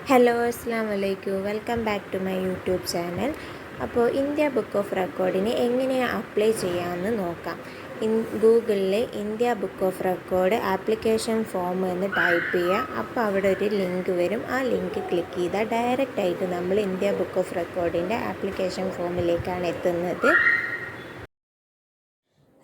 Hello അസ്സാം വലൈക്കും welcome back to my YouTube channel. അപ്പോൾ ഇന്ത്യ ബുക്ക് ഓഫ് റെക്കോർഡിന് എങ്ങനെയാണ് അപ്ലൈ ചെയ്യാമെന്ന് നോക്കാം. ഗൂഗിളിൽ India book of record application form എന്ന് ടൈപ്പ് ചെയ്യുക. അപ്പോൾ അവിടെ ഒരു ലിങ്ക് വരും. ആ ലിങ്ക് ക്ലിക്ക് ചെയ്താൽ ഡയറക്റ്റായിട്ട് നമ്മൾ ഇന്ത്യ ബുക്ക് ഓഫ് റെക്കോർഡിൻ്റെ ആപ്ലിക്കേഷൻ ഫോമിലേക്കാണ് എത്തുന്നത്.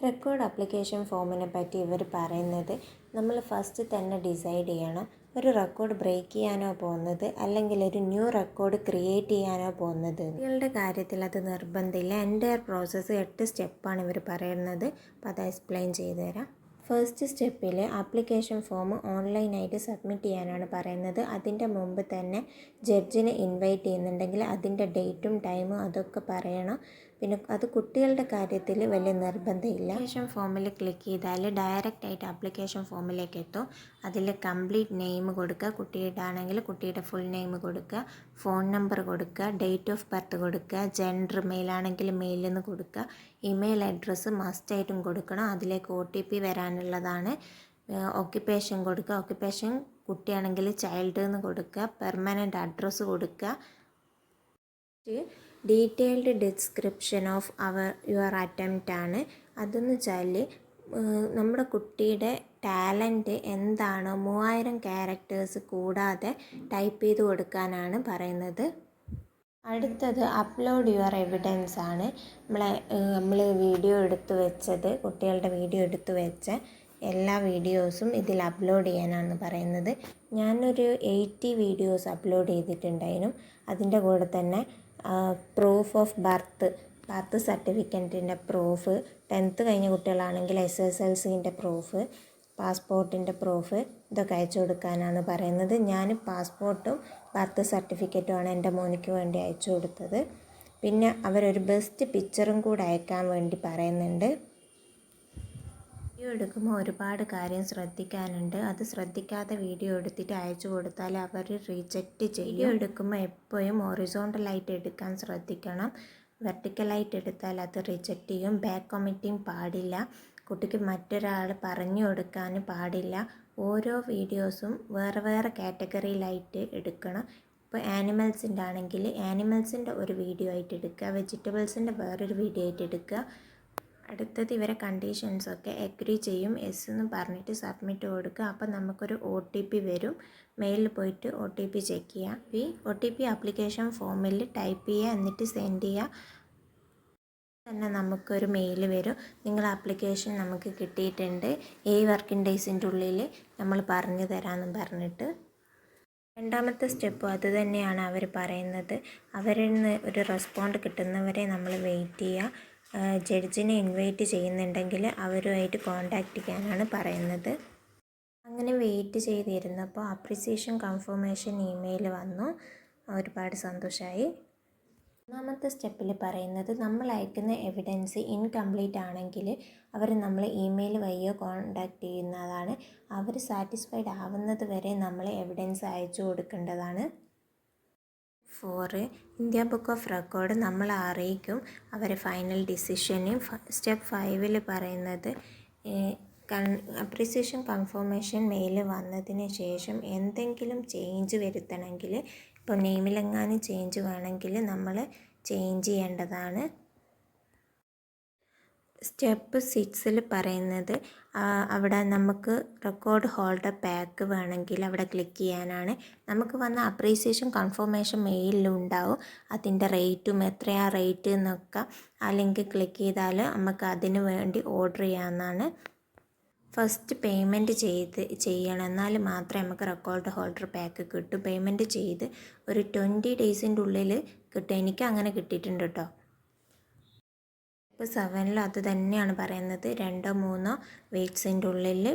റെക്കോർഡ് ആപ്ലിക്കേഷൻ ഫോമിനെ പറ്റി ഇവർ പറയുന്നത് നമ്മൾ ഫസ്റ്റ് തന്നെ ഡിസൈഡ് ചെയ്യണം ഒരു റെക്കോർഡ് ബ്രേക്ക് ചെയ്യാനോ പോകുന്നത് അല്ലെങ്കിൽ ഒരു ന്യൂ റെക്കോർഡ് ക്രിയേറ്റ് ചെയ്യാനോ പോകുന്നത്. കുട്ടികളുടെ കാര്യത്തിൽ അത് നിർബന്ധമില്ല. എൻ്റയർ പ്രോസസ്സ് 8 സ്റ്റെപ്പാണ് ഇവർ പറയുന്നത്. അപ്പോൾ അത് എക്സ്പ്ലെയിൻ ചെയ്തു തരാം. ഫസ്റ്റ് സ്റ്റെപ്പിൽ ആപ്ലിക്കേഷൻ ഫോം ഓൺലൈനായിട്ട് സബ്മിറ്റ് ചെയ്യാനാണ് പറയുന്നത്. അതിൻ്റെ മുമ്പ് തന്നെ ജഡ്ജിനെ ഇൻവൈറ്റ് ചെയ്യുന്നുണ്ടെങ്കിൽ അതിൻ്റെ ഡേറ്റും ടൈമും അതൊക്കെ പറയണം. പിന്നെ അത് കുട്ടികളുടെ കാര്യത്തിൽ വലിയ നിർബന്ധമില്ല. ആപ്ലിക്കേഷൻ ഫോമിൽ ക്ലിക്ക് ചെയ്താൽ ഡയറക്റ്റായിട്ട് ആപ്ലിക്കേഷൻ ഫോമിലേക്ക് എത്തും. അതിൽ കംപ്ലീറ്റ് നെയിം കൊടുക്കുക, കുട്ടിയുടെ ആണെങ്കിൽ കുട്ടിയുടെ ഫുൾ നെയിം കൊടുക്കുക, ഫോൺ നമ്പർ കൊടുക്കുക, ഡേറ്റ് ഓഫ് ബർത്ത് കൊടുക്കുക, ജെൻഡർ മെയിലാണെങ്കിൽ മെയിലെന്ന് കൊടുക്കുക, ഇമെയിൽ അഡ്രസ്സ് മസ്റ്റായിട്ടും കൊടുക്കണം. അതിലേക്ക് OTP വരാനുള്ളതാണ്. ഓക്യുപ്പേഷൻ കൊടുക്കുക, ഓക്യുപ്പേഷൻ കുട്ടിയാണെങ്കിൽ ചൈൽഡ് എന്ന് കൊടുക്കുക, പെർമനൻറ്റ് അഡ്രസ്സ് കൊടുക്കുക. Detailed description of your attempt ആണ്. അതെന്ന് വെച്ചാൽ നമ്മുടെ കുട്ടിയുടെ ടാലൻറ്റ് എന്താണോ 3000 ക്യാരക്ടേഴ്സ് കൂടാതെ ടൈപ്പ് ചെയ്ത് കൊടുക്കാനാണ് അടുത്തത് അപ്ലോഡ് യുവർ എവിഡൻസ് ആണ്. നമ്മൾ വീഡിയോ എടുത്ത് വെച്ചത്, കുട്ടികളുടെ വീഡിയോ എടുത്ത് വെച്ച എല്ലാ വീഡിയോസും ഇതിൽ അപ്ലോഡ് ചെയ്യാനാണ് പറയുന്നത്. ഞാനൊരു 80 വീഡിയോസ് അപ്ലോഡ് ചെയ്തിട്ടുണ്ടായിരുന്നു. അതിൻ്റെ കൂടെ തന്നെ പ്രൂഫ് ഓഫ് ബർത്ത് സർട്ടിഫിക്കറ്റിൻ്റെ പ്രൂഫ്, 10th കഴിഞ്ഞ കുട്ടികളാണെങ്കിൽ SSLCൻ്റെ പ്രൂഫ്, പാസ്പോർട്ടിൻ്റെ പ്രൂഫ്, ഇതൊക്കെ അയച്ചു കൊടുക്കാനാണ് പറയുന്നത്. ഞാൻ പാസ്പോർട്ടും ബർത്ത് സർട്ടിഫിക്കറ്റുമാണ് എൻ്റെ മോനിക്ക് വേണ്ടി അയച്ചു കൊടുത്തത്. പിന്നെ അവരൊരു ബെസ്റ്റ് പിക്ചറും കൂടെ അയക്കാൻ വേണ്ടി പറയുന്നുണ്ട്. വീഡിയോ എടുക്കുമ്പോൾ ഒരുപാട് കാര്യം ശ്രദ്ധിക്കാനുണ്ട്. അത് ശ്രദ്ധിക്കാതെ വീഡിയോ എടുത്തിട്ട് അയച്ചു കൊടുത്താൽ അവർ റിജക്റ്റ് ചെയ്യും. വീഡിയോ എടുക്കുമ്പോൾ എപ്പോഴും ഹൊറിസോണ്ടലായിട്ട് എടുക്കാൻ ശ്രദ്ധിക്കണം. വെർട്ടിക്കലായിട്ട് എടുത്താൽ അത് റിജക്റ്റ് ചെയ്യും. ബാക്ക് കമ്മിറ്റിങ് പാടില്ല. കുട്ടിക്ക് മറ്റൊരാൾ പറഞ്ഞു കൊടുക്കാൻ പാടില്ല. ഓരോ വീഡിയോസും വേറെ വേറെ കാറ്റഗറിയിലായിട്ട് എടുക്കണം. ഇപ്പോൾ ആനിമൽസിൻ്റെ ആണെങ്കിൽ ആനിമൽസിൻ്റെ ഒരു വീഡിയോ ആയിട്ട് എടുക്കുക, വെജിറ്റബിൾസിൻ്റെ വേറൊരു വീഡിയോ ആയിട്ട് എടുക്കുക. അടുത്തത് ഇവരെ കണ്ടീഷൻസൊക്കെ എഗ്രി ചെയ്യും, എസ് എന്ന് പറഞ്ഞിട്ട് സബ്മിറ്റ് കൊടുക്കുക. അപ്പോൾ നമുക്കൊരു OTP വരും. മെയിലിൽ പോയിട്ട് OTP ചെക്ക് ചെയ്യുക. OTP ആപ്ലിക്കേഷൻ ഫോമിൽ ടൈപ്പ് ചെയ്യുക, എന്നിട്ട് സെൻഡ് ചെയ്യുക. തന്നെ നമുക്കൊരു മെയിൽ വരും, നിങ്ങൾ ആപ്ലിക്കേഷൻ നമുക്ക് കിട്ടിയിട്ടുണ്ട്, 7 വർക്കിംഗ് ഡേയ്സിൻ്റെ ഉള്ളിൽ നമ്മൾ പറഞ്ഞു തരാമെന്ന് പറഞ്ഞിട്ട്. രണ്ടാമത്തെ സ്റ്റെപ്പ് അത് തന്നെയാണ് അവർ പറയുന്നത്. അവരിൽ നിന്ന് ഒരു റെസ്പോണ്ട് കിട്ടുന്നവരെ നമ്മൾ വെയിറ്റ് ചെയ്യുക. ജഡ്ജിനെ ഇൻവൈറ്റ് ചെയ്യുന്നുണ്ടെങ്കിൽ അവരുമായിട്ട് കോൺടാക്റ്റ് ചെയ്യാനാണ് പറയുന്നത്. അങ്ങനെ വെയിറ്റ് ചെയ്തിരുന്നപ്പോൾ അപ്രിസിയേഷൻ കൺഫർമേഷൻ ഇമെയിൽ വന്നു. ഒരുപാട് സന്തോഷമായി. മൂന്നാമത്തെ സ്റ്റെപ്പിൽ പറയുന്നത് നമ്മൾ അയക്കുന്ന എവിഡൻസ് ഇൻകംപ്ലീറ്റ് ആണെങ്കിൽ അവർ നമ്മൾ ഇമെയിൽ വഴിയോ കോൺടാക്റ്റ് ചെയ്യുന്നതാണ്. അവർ സാറ്റിസ്ഫൈഡ് ആവുന്നത് വരെ നമ്മൾ എവിഡൻസ് അയച്ചു കൊടുക്കേണ്ടതാണ്. 4 ഇന്ത്യ ബുക്ക് ഓഫ് റെക്കോർഡ് നമ്മൾ അറിയിക്കും അവരെ ഫൈനൽ ഡിസിഷന്. സ്റ്റെപ്പ് 5 പറയുന്നത് അപ്രിസിയേഷൻ കൺഫർമേഷൻ മെയിൽ വന്നതിന് ശേഷം എന്തെങ്കിലും ചേഞ്ച് വരുത്തണമെങ്കിൽ, ഇപ്പോൾ നെയിമിലെങ്ങാനും ചേഞ്ച് വേണമെങ്കിൽ നമ്മൾ ചേഞ്ച് ചെയ്യേണ്ടതാണ്. സ്റ്റെപ്പ് 6 പറയുന്നത് അവിടെ നമുക്ക് റെക്കോർഡ് ഹോൾഡർ പാക്ക് വേണമെങ്കിൽ അവിടെ ക്ലിക്ക് ചെയ്യാനാണ്. നമുക്ക് വന്ന അപ്രീസിയേഷൻ കൺഫർമേഷൻ മെയിലുണ്ടാവും, അതിൻ്റെ റേറ്റും എത്രയാണ് റേറ്റ് എന്നൊക്കെ ആ ലിങ്ക് ക്ലിക്ക് ചെയ്താൽ നമുക്ക് അതിന് വേണ്ടി ഓർഡർ ചെയ്യാവുന്നതാണ്. ഫസ്റ്റ് പേയ്മെൻറ്റ് ചെയ്യണം, എന്നാൽ മാത്രമേ നമുക്ക് റെക്കോർഡ് ഹോൾഡർ പാക്ക് കിട്ടും. പേയ്മെൻറ്റ് ചെയ്ത് ഒരു 20 ഡേയ്സിൻ്റെ ഉള്ളിൽ കിട്ടും. എനിക്ക് അങ്ങനെ കിട്ടിയിട്ടുണ്ട് കേട്ടോ. ഇപ്പോൾ 7 അത് തന്നെയാണ് പറയുന്നത്, 2-3 വീക്സിൻ്റെ ഉള്ളിൽ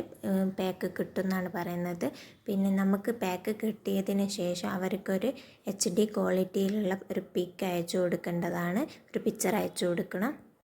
പാക്ക് കിട്ടുമെന്നാണ് പറയുന്നത്. പിന്നെ നമുക്ക് പാക്ക് കിട്ടിയതിന് ശേഷം അവർക്കൊരു HD ക്വാളിറ്റിയിലുള്ള ഒരു പിക്ക് അയച്ചു കൊടുക്കേണ്ടതാണ്, ഒരു പിക്ചർ അയച്ചു കൊടുക്കണം.